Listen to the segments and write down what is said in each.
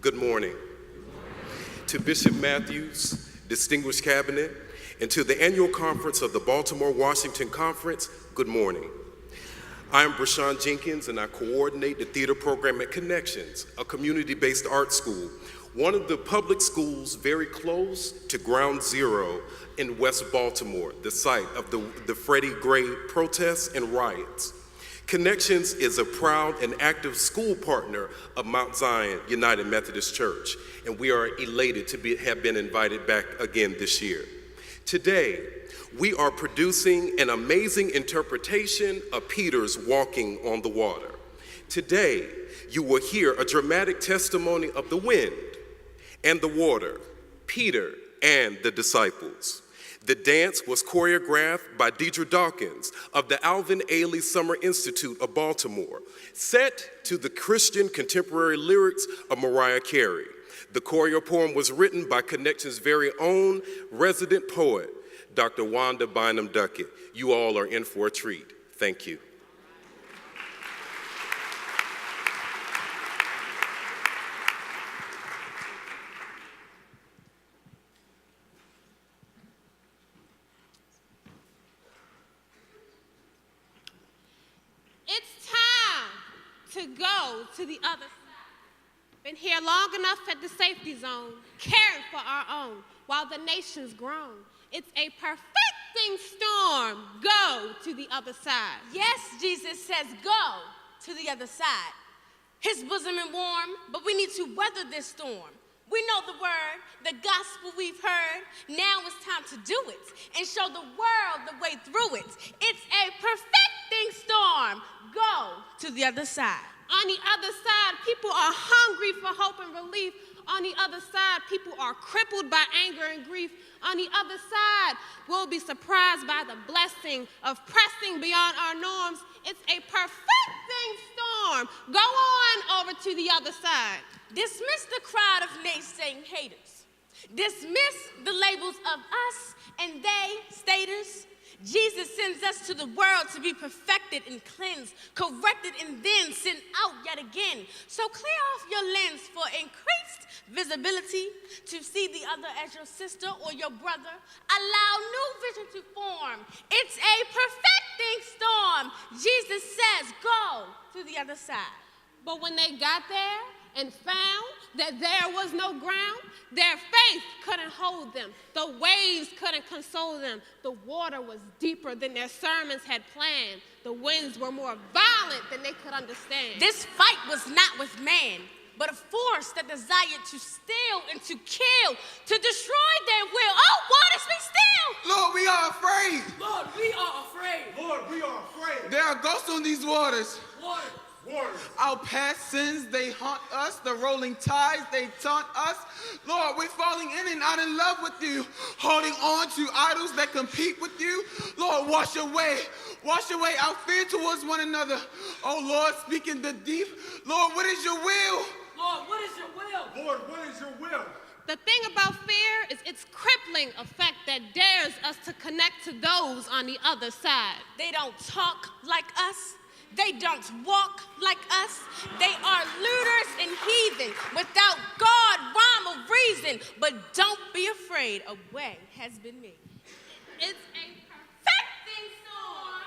Good morning. To Bishop Matthews, distinguished cabinet, and to the annual conference of the Baltimore-Washington Conference, good morning. I am Brashawn Jenkins, and I coordinate the theater program at Connections, a community-based art school, one of the public schools very close to Ground Zero in West Baltimore, the site of the Freddie Gray protests and riots. Connections is a proud and active school partner of Mount Zion United Methodist Church, and we are elated to have been invited back again this year. Today, we are producing an amazing interpretation of Peter's walking on the water. Today, you will hear a dramatic testimony of the wind and the water, Peter and the disciples. The dance was choreographed by Deidre Dawkins of the Alvin Ailey Summer Institute of Baltimore, set to the Christian contemporary lyrics of Mariah Carey. The choreo poem was written by Connection's very own resident poet, Dr. Wanda Bynum Duckett. You all are in for a treat. Thank you. To go to the other side. Been here long enough at the safety zone, caring for our own, while the nation's grown. It's a perfecting storm. Go to the other side. Yes, Jesus says go to the other side. His bosom is warm, but we need to weather this storm. We know the word, the gospel we've heard. Now it's time to do it and show the world the way through it. It's a perfecting storm. Go to the other side. On the other side, people are hungry for hope and relief. On the other side, people are crippled by anger and grief. On the other side, we'll be surprised by the blessing of pressing beyond our norms. It's a perfecting storm. Go on over to the other side. Dismiss the crowd of naysaying haters. Dismiss the labels of us and they, staters. Jesus sends us to the world to be perfected and cleansed, corrected, and then sent out yet again. So clear off your lens for increased visibility, to see the other as your sister or your brother. Allow new vision to form. It's a perfecting storm. Jesus says, go to the other side. But when they got there and found that there was no ground, their faith couldn't hold them. The waves couldn't console them. The water was deeper than their sermons had planned. The winds were more violent than they could understand. This fight was not with man, but a force that desired to steal and to kill, to destroy their will. Oh, waters, be still! Lord, we are afraid. Lord, we are afraid. Lord, we are afraid. There are ghosts on these waters. Water. Our past sins, they haunt us. The rolling tides, they taunt us. Lord, we're falling in and out in love with you, holding on to idols that compete with you. Lord, wash away our fear towards one another. Oh, Lord, speak in the deep. Lord, what is your will? Lord, what is your will? Lord, what is your will? The thing about fear is its crippling effect that dares us to connect to those on the other side. They don't talk like us. They don't walk like us. They are looters and heathen without God, rhyme, or reason. But don't be afraid, a way has been made. It's a perfecting storm.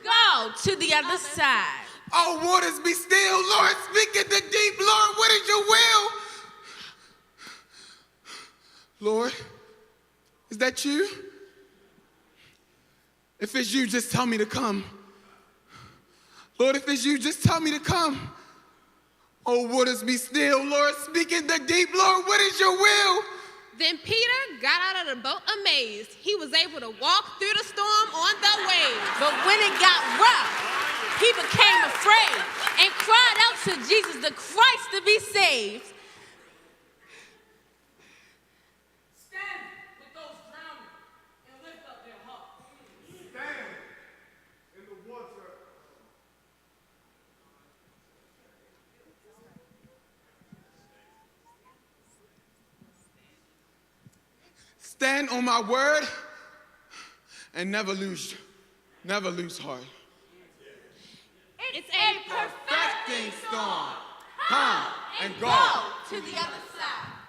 Go to the other side. Oh, waters, be still. Lord, speak in the deep. Lord, what is your will? Lord, is that you? If it's you, just tell me to come. Lord, if it's you, just tell me to come. Oh, waters, be still. Lord, speak in the deep. Lord, what is your will? Then Peter got out of the boat amazed. He was able to walk through the storm on the waves. But when it got rough, he became afraid and cried out to Jesus, the Christ, to be saved. Stand with those drowning and lift up their hearts. Stand in the water. Stand on my word and never lose heart. It's a perfecting storm. Come and go to the other side.